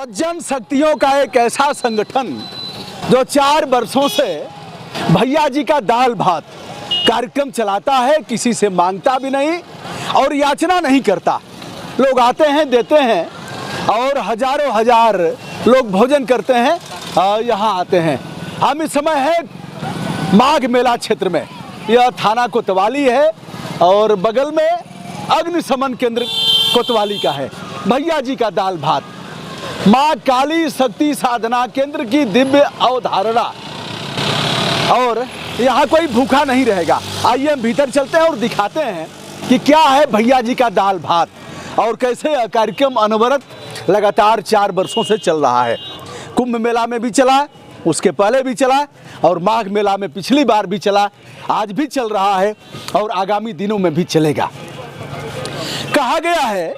जन शक्तियों का एक ऐसा संगठन जो 4 वर्षों से भैया जी का दाल भात कार्यक्रम चलाता है, किसी से मांगता भी नहीं और याचना नहीं करता। लोग आते हैं, देते हैं और हजारों हजार लोग भोजन करते हैं, यहाँ आते हैं। हम इस समय है माघ मेला क्षेत्र में, यह थाना कोतवाली है और बगल में अग्निशमन केंद्र कोतवाली का है। भैया जी का दाल भात माँ काली शक्ति साधना केंद्र की दिव्य अवधारणा, और यहाँ कोई भूखा नहीं रहेगा। आइए हम भीतर चलते हैं और दिखाते हैं कि क्या है भैया जी का दाल भात और कैसे यह कार्यक्रम अनवरत लगातार 4 वर्षों से चल रहा है। कुंभ मेला में भी चला, उसके पहले भी चला और माघ मेला में पिछली बार भी चला, आज भी चल रहा है और आगामी दिनों में भी चलेगा। कहा गया है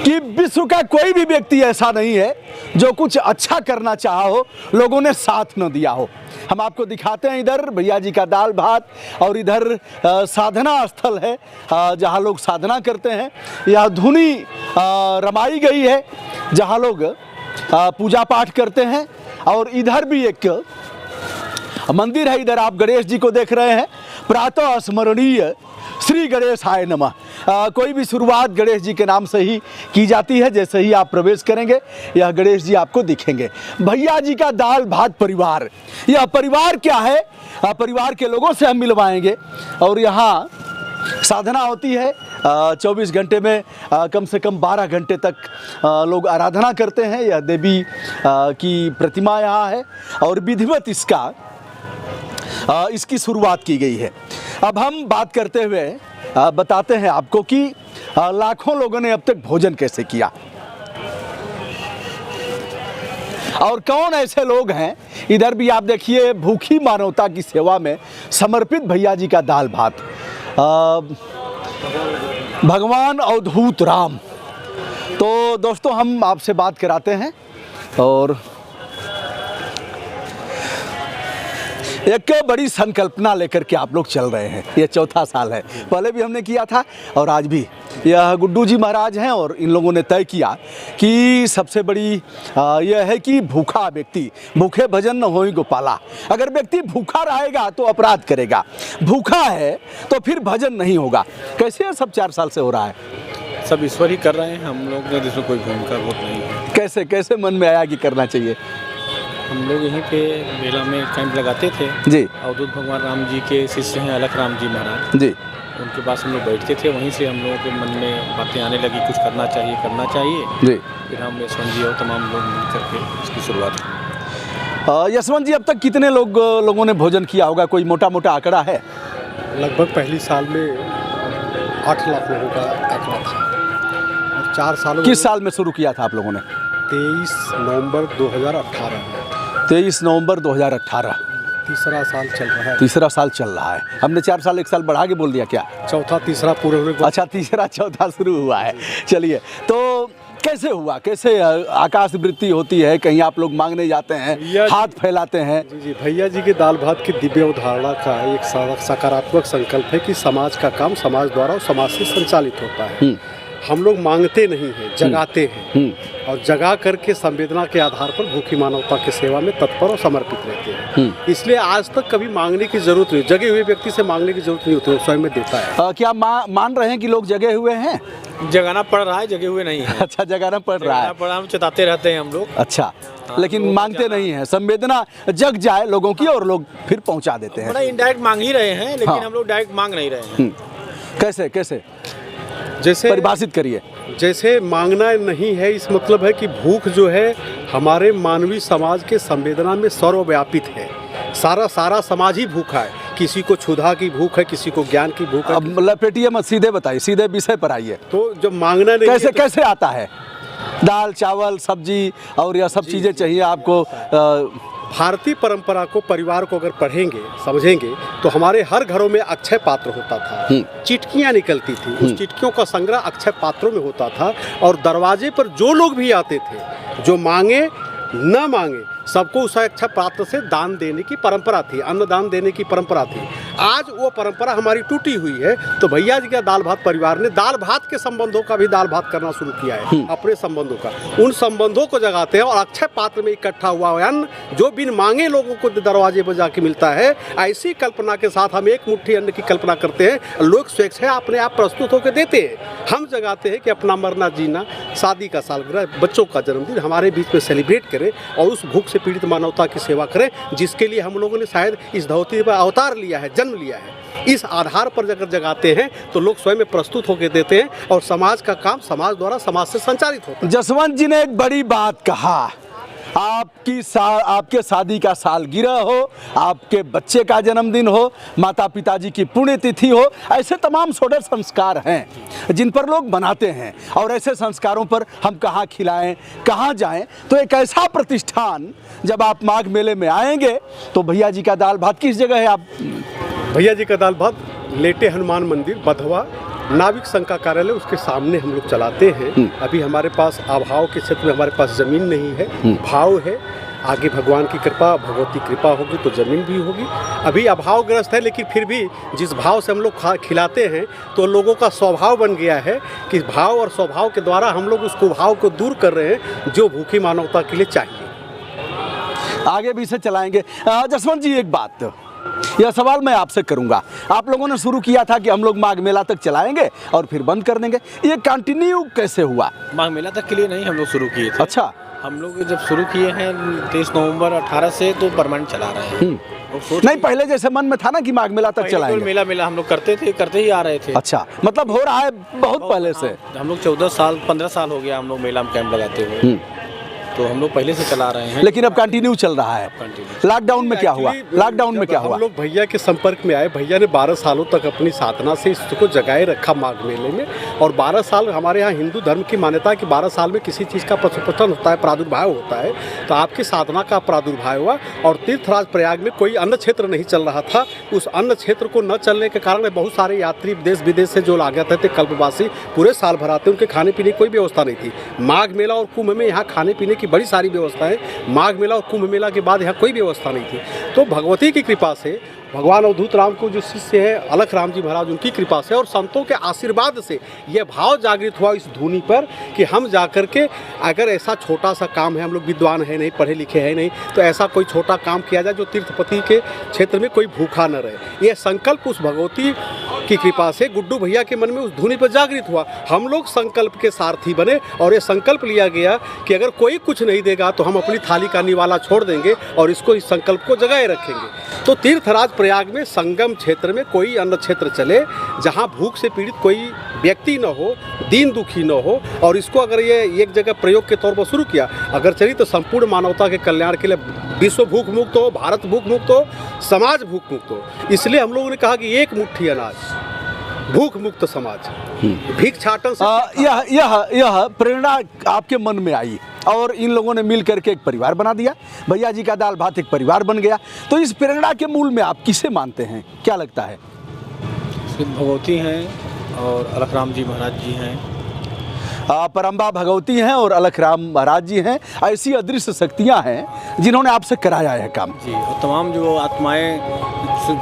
कि विश्व का कोई भी व्यक्ति ऐसा नहीं है जो कुछ अच्छा करना चाहा हो, लोगों ने साथ न दिया हो। हम आपको दिखाते हैं इधर भैया जी का दाल भात और इधर साधना स्थल है जहाँ लोग साधना करते हैं। यह धुनी रमाई गई है जहाँ लोग पूजा पाठ करते हैं और इधर भी एक मंदिर है। इधर आप गणेश जी को देख रहे हैं। प्रातः स्मरणीय श्री गणेशाय नमः। कोई भी शुरुआत गणेश जी के नाम से ही की जाती है। जैसे ही आप प्रवेश करेंगे यह गणेश जी आपको दिखेंगे। भैया जी का दाल भात परिवार, यह परिवार क्या है, परिवार के लोगों से हम मिलवाएंगे। और यहाँ साधना होती है 24 घंटे में कम से कम 12 घंटे तक लोग आराधना करते हैं। यह देवी की प्रतिमा यहाँ है और विधिवत इसकी शुरुआत की गई है। अब हम बात करते हुए बताते हैं आपको कि लाखों लोगों ने अब तक भोजन कैसे किया और कौन ऐसे लोग हैं। इधर भी आप देखिए, भूखी मानवता की सेवा में समर्पित भैया जी का दाल भात। भगवान अवधूत राम। तो दोस्तों हम आपसे बात कराते हैं और एक बड़ी संकल्पना लेकर के आप लोग चल रहे हैं। ये 4था साल है, पहले भी हमने किया था और आज भी। यह गुड्डू जी महाराज हैं और इन लोगों ने तय किया कि सबसे बड़ी यह है कि भूखा व्यक्ति, भूखे भजन न होई गोपाला। अगर व्यक्ति भूखा रहेगा तो अपराध करेगा, भूखा है तो फिर भजन नहीं होगा। कैसे ये सब 4 साल से हो रहा है? सब ईश्वर ही कर रहे हैं, हम लोग ने जिसमें कोई भूमिका बहुत नहीं है। कैसे कैसे मन में आया कि करना चाहिए? हम लोग यहीं पे मेला में कैंप लगाते थे जी। अवधूत भगवान राम जी के शिष्य हैं अलख राम जी महाराज जी। उनके पास हम लोग बैठते थे, वहीं से हम लोगों के मन में बातें आने लगी, कुछ करना चाहिए जी। फिर हम यशवंत जी और तमाम लोग मिल करके इसकी शुरुआत की। यशवंत जी, अब तक कितने लोगों ने भोजन किया होगा, कोई मोटा मोटा आंकड़ा है? लगभग पहली साल में 8 लाख लोगों का आंकड़ा था और 4 सालों। किस साल में शुरू किया था आप लोगों ने? 23 नवंबर 2018। 23 नवंबर 2018। तीसरा साल चल रहा है। तीसरा साल चल रहा है। हमने 4 साल 1 साल बढ़ा के बोल दिया क्या? चौथा तीसरा पूरे हुए। अच्छा, तीसरा चौथा शुरू हुआ है। चलिए, तो कैसे हुआ, कैसे आकाश वृत्ति होती है? कहीं आप लोग मांगने जाते हैं, हाथ फैलाते हैं? जी, भैया जी के दाल भात की दिव्य अवधारणा का एक सकारात्मक संकल्प है कि समाज का काम समाज द्वारा और समाज से संचालित होता है। हम लोग मांगते नहीं हैं, जगाते हैं और जगा करके संवेदना के आधार पर भूखी मानवता की सेवा में तत्पर और समर्पित रहते हैं। इसलिए आज तक कभी मांगने की जरूरत नहीं, जगे हुए व्यक्ति से मांगने की जरूरत नहीं होती, वो स्वयं में देता है। क्या मान रहे हैं कि लोग जगे हुए हैं? जगाना पड़ रहा है, जगे हुए नहीं है। अच्छा, जगाना पड़ रहा है। हम चिताते रहते हैं हम लोग। अच्छा, लेकिन मांगते नहीं हैं। संवेदना जग जाए लोगों की और लोग फिर पहुंचा देते हैं। बड़ा इनडायरेक्ट मांग ही रहे हैं, लेकिन हम लोग डायरेक्ट मांग नहीं रहे हैं। कैसे कैसे जैसे परिभाषित करिए। जैसे मांगना नहीं है, इस मतलब है कि भूख जो है हमारे मानवीय समाज के संवेदना में सर्वव्यापित है। सारा समाज ही भूखा है। किसी को क्षुधा की भूख है, किसी को ज्ञान की भूख है। अब लपेटिए मत, सीधे बताइए, सीधे विषय पर आइए। तो जब मांगना नहीं कैसे है तो... कैसे आता है? दाल चावल सब्जी और यह सब चीज़ें चाहिए आपको। भारतीय परंपरा को, परिवार को अगर पढ़ेंगे समझेंगे तो हमारे हर घरों में अक्षय पात्र होता था। चिटकियाँ निकलती थी, उस चिटकियों का संग्रह अक्षय पात्रों में होता था और दरवाजे पर जो लोग भी आते थे, जो मांगे न मांगे, सबको उस अच्छा पात्र से दान देने की परंपरा थी, अन्नदान देने की परंपरा थी। आज वो परंपरा हमारी टूटी हुई है। तो भैया जी का दाल भात परिवार ने दाल भात के संबंधों का भी दाल भात करना शुरू किया है, अपने संबंधों का, उन संबंधों को जगाते हैं और अक्षय पात्र में इकट्ठा हुआ अन्न जो बिन मांगे लोगों को दरवाजे पर जाके मिलता है, ऐसी कल्पना के साथ हम एक मुट्ठी अन्न की कल्पना करते हैं, लोग स्वेच्छा अपने आप प्रस्तुत होकर देते हैं। हम जगाते हैं कि अपना मरना जीना, शादी का सालगिरह, बच्चों का जन्मदिन हमारे बीच में सेलिब्रेट करें और उस भूख से पीड़ित मानवता की सेवा करें, जिसके लिए हम लोगों ने शायद इस धरती पर अवतार लिया है, जन्म लिया है। इस आधार पर अगर जगाते हैं तो लोग स्वयं में प्रस्तुत होकर देते हैं और समाज का काम समाज द्वारा समाज से संचालित होता है। जसवंत जी ने एक बड़ी बात कहा, आपके शादी का सालगिरह हो, आपके बच्चे का जन्मदिन हो, माता पिताजी की पुण्यतिथि हो, ऐसे तमाम सोडर संस्कार हैं जिन पर लोग बनाते हैं और ऐसे संस्कारों पर हम कहाँ खिलाएं, कहाँ जाएं। तो एक ऐसा प्रतिष्ठान, जब आप माघ मेले में आएंगे तो भैया जी का दाल भात किस जगह है? आप भैया जी का दाल भात लेटे हनुमान मंदिर बधवा नाविक संघ का कार्यालय, उसके सामने हम लोग चलाते हैं। अभी हमारे पास अभाव के क्षेत्र में हमारे पास ज़मीन नहीं है, भाव है। आगे भगवान की कृपा, भगवती कृपा होगी तो ज़मीन भी होगी। अभी अभावग्रस्त है, लेकिन फिर भी जिस भाव से हम लोग खिलाते हैं तो लोगों का स्वभाव बन गया है कि भाव और स्वभाव के द्वारा हम लोग उस कुभाव को दूर कर रहे हैं जो भूखी मानवता के लिए चाहिए। आगे भी इसे चलाएंगे। जसवंत जी, एक बात, यह सवाल मैं आपसे करूंगा। आप लोगों ने शुरू किया था कि हम लोग माघ मेला तक चलाएंगे और फिर बंद कर देंगे, ये कंटिन्यू कैसे हुआ? माघ मेला तक के लिए नहीं हम लोग शुरू किए थे। अच्छा, हम लोग जब शुरू किए हैं 23 नवंबर 18 से तो परमानेंट चला रहे हैं। नहीं, पहले जैसे मन में था ना कि माघ मेला तक चलाएंगे। मेला हम लोग करते ही आ रहे थे। अच्छा, मतलब हो रहा है बहुत पहले से। हम लोग 15 साल हो गया हम लोग मेला में कैंप लगाते हुए, तो हम लोग पहले से चला रहे हैं। लेकिन अब कंटिन्यू चल रहा है। लॉकडाउन में क्या हुआ? लॉकडाउन में क्या हुआ? हम लोग भैया के संपर्क में आए, भैया ने 12 सालों तक अपनी साधना से इसको जगाए रखा माघ मेले में। और 12 साल हमारे यहाँ हिंदू धर्म की मान्यता है कि 12 साल में किसी चीज़ का प्रस्फुटन होता है, प्रादुर्भाव होता है। तो आपकी साधना का प्रादुर्भाव हुआ और तीर्थराज प्रयाग में कोई अन्न क्षेत्र नहीं चल रहा था। उस अन्न क्षेत्र को न चलने के कारण बहुत सारे यात्री देश विदेश से जो आ जाते थे, कल्पवासी पूरे साल भर आते, उनके खाने पीने की कोई व्यवस्था नहीं थी। माघ मेला और कुंभ में यहाँ खाने पीने की बड़ी सारी व्यवस्था है। माघ मेला और कुंभ मेला के बाद यहाँ कोई व्यवस्था नहीं थी। तो भगवती की कृपा से, भगवान अवधूत राम को जो शिष्य है अलख राम जी महाराज, उनकी कृपा से और संतों के आशीर्वाद से यह भाव जागृत हुआ इस धुनी पर कि हम जाकर के, अगर ऐसा छोटा सा काम है, हम लोग विद्वान है नहीं, पढ़े लिखे हैं नहीं, तो ऐसा कोई छोटा काम किया जाए जो तीर्थपति के क्षेत्र में कोई भूखा न रहे। यह संकल्प उस भगवती की कृपा से गुड्डू भैया के मन में उस धुनी पर जागृत हुआ। हम लोग संकल्प के सारथी बने और ये संकल्प लिया गया कि अगर कोई कुछ नहीं देगा तो हम अपनी थाली का निवाला छोड़ देंगे और इसको, इस संकल्प को जगाए रखेंगे। तो तीर्थराज प्रयाग में संगम क्षेत्र में कोई अन्न क्षेत्र चले जहां भूख से पीड़ित कोई व्यक्ति न हो, दीन दुखी न हो, और इसको अगर ये एक जगह प्रयोग के तौर पर शुरू किया, अगर चली तो संपूर्ण मानवता के कल्याण के लिए विश्व भूख मुक्त हो, भारत भूख मुक्त हो, समाज भूख मुक्त हो। इसलिए हम लोगों ने कहा कि एक मुट्ठी अनाज, भूख मुक्त समाज, भिक्षाटन से यह प्रेरणा आपके मन में आई और इन लोगों ने मिल करके एक परिवार बना दिया। भैया जी का दाल भात एक परिवार बन गया। तो इस प्रेरणा के मूल में आप किसे मानते हैं, क्या लगता है? भगवती हैं और अलख राम जी महाराज जी हैं। परम्बा भगवती हैं और अलख राम महाराज जी हैं। ऐसी अदृश्य शक्तियां हैं जिन्होंने आपसे कराया है काम जी। और तमाम जो आत्माएं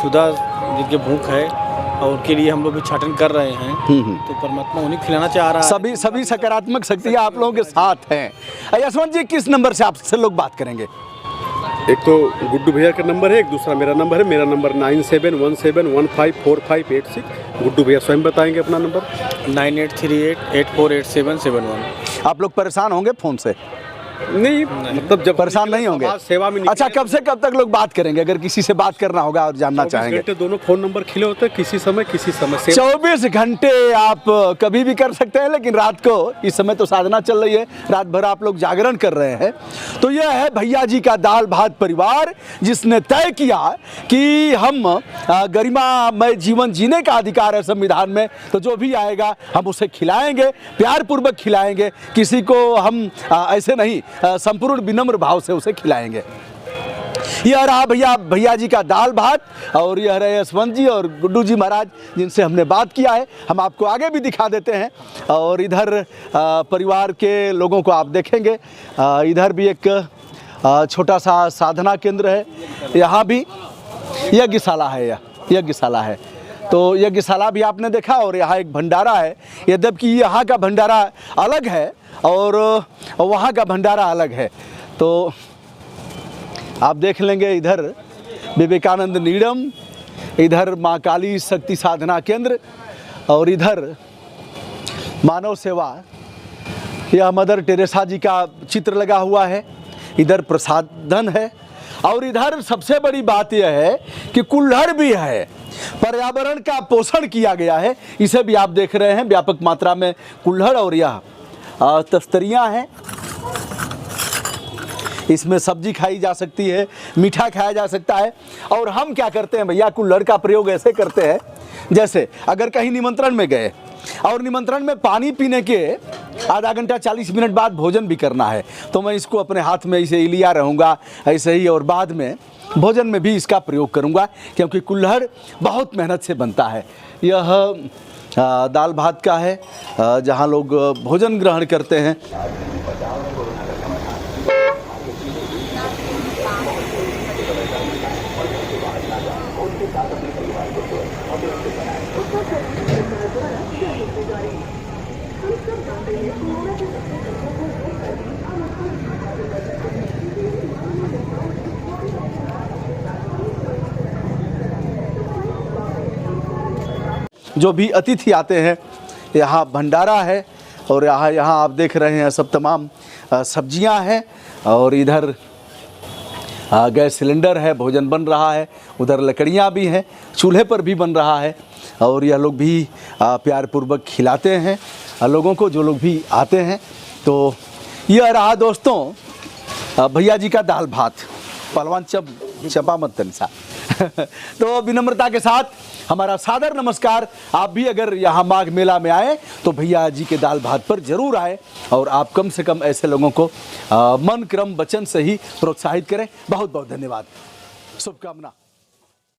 शुदा जिनके भूख है और उनके लिए हम लोग भी छाटन कर रहे हैं, तो परमात्मा उन्हें खिलाना चाह रहा है। सभी सकारात्मक शक्तियां आप लोगों के साथ हैं। यशवंत जी, किस नंबर से आपसे लोग बात करेंगे? एक तो गुड्डू भैया का नंबर है, एक दूसरा मेरा नंबर है। मेरा नंबर 9717154586। गुड्डू भैया स्वयं बताएंगे अपना नंबर। 9838848771। आप लोग परेशान होंगे फोन से? नहीं, मतलब जब परेशान नहीं होंगे। सेवा में अच्छा, कब से कब तक लोग बात करेंगे अगर किसी से बात करना होगा और जानना चाहेंगे? 24 घंटे दोनों फोन नंबर खिले होते हैं, किसी समय 24 घंटे आप कभी भी कर सकते हैं, लेकिन रात को, इस समय तो साधना चल रही है, रात भर आप लोग जागरण कर रहे हैं। तो यह है भैया जी का दाल भात परिवार, जिसने तय किया कि हम गरिमामय जीवन जीने का अधिकार है संविधान में, तो जो भी आएगा हम उसे खिलाएंगे, प्यार पूर्वक खिलाएंगे। किसी को हम ऐसे नहीं, संपूर्ण विनम्र भाव से उसे खिलाएंगे। यह रहा भैया जी का दाल भात, और यह रहे यशवंत जी और गुड्डू जी महाराज जिनसे हमने बात किया है। हम आपको आगे भी दिखा देते हैं। और इधर परिवार के लोगों को आप देखेंगे, इधर भी एक छोटा सा साधना केंद्र है। यहाँ भी यज्ञशाला है, यह यज्ञशाला है। तो यज्ञशाला भी आपने देखा, और यहाँ एक भंडारा है। यद्यपि यहाँ का भंडारा अलग है और वहाँ का भंडारा अलग है। तो आप देख लेंगे, इधर विवेकानंद नीडम, इधर माँ काली शक्ति साधना केंद्र, और इधर मानव सेवा, यह मदर टेरेसा जी का चित्र लगा हुआ है। इधर प्रसादन है, और इधर सबसे बड़ी बात यह है कि कुल्हड़ भी है। पर्यावरण का पोषण किया गया है। इसे भी आप देख रहे हैं, व्यापक मात्रा में कुल्हड़, और यह तस्तरियाँ हैं। इसमें सब्जी खाई जा सकती है, मीठा खाया जा सकता है। और हम क्या करते हैं भैया, कुल्हड़ का प्रयोग ऐसे करते हैं, जैसे अगर कहीं निमंत्रण में गए और निमंत्रण में पानी पीने के आधा घंटा 40 मिनट बाद भोजन भी करना है, तो मैं इसको अपने हाथ में इसे लिया रहूँगा ऐसे ही, और बाद में भोजन में भी इसका प्रयोग करूँगा, क्योंकि कुल्हड़ बहुत मेहनत से बनता है। यह दाल भात का है, जहाँ लोग भोजन ग्रहण करते हैं। जो भी अतिथि आते हैं, यहाँ भंडारा है, और यहाँ आप देख रहे हैं सब तमाम सब्जियां हैं, और इधर गैस सिलेंडर है, भोजन बन रहा है। उधर लकड़ियाँ भी हैं, चूल्हे पर भी बन रहा है, और यह लोग भी प्यार पूर्वक खिलाते हैं लोगों को, जो लोग भी आते हैं। तो यह रहा दोस्तों भैया जी का दाल भात, पहलवान चपा मत तनसा। तो विनम्रता के साथ हमारा सादर नमस्कार। आप भी अगर यहाँ माघ मेला में आए तो भैया जी के दाल भात पर जरूर आए, और आप कम से कम ऐसे लोगों को मन क्रम वचन से ही प्रोत्साहित करें। बहुत बहुत धन्यवाद, शुभकामना।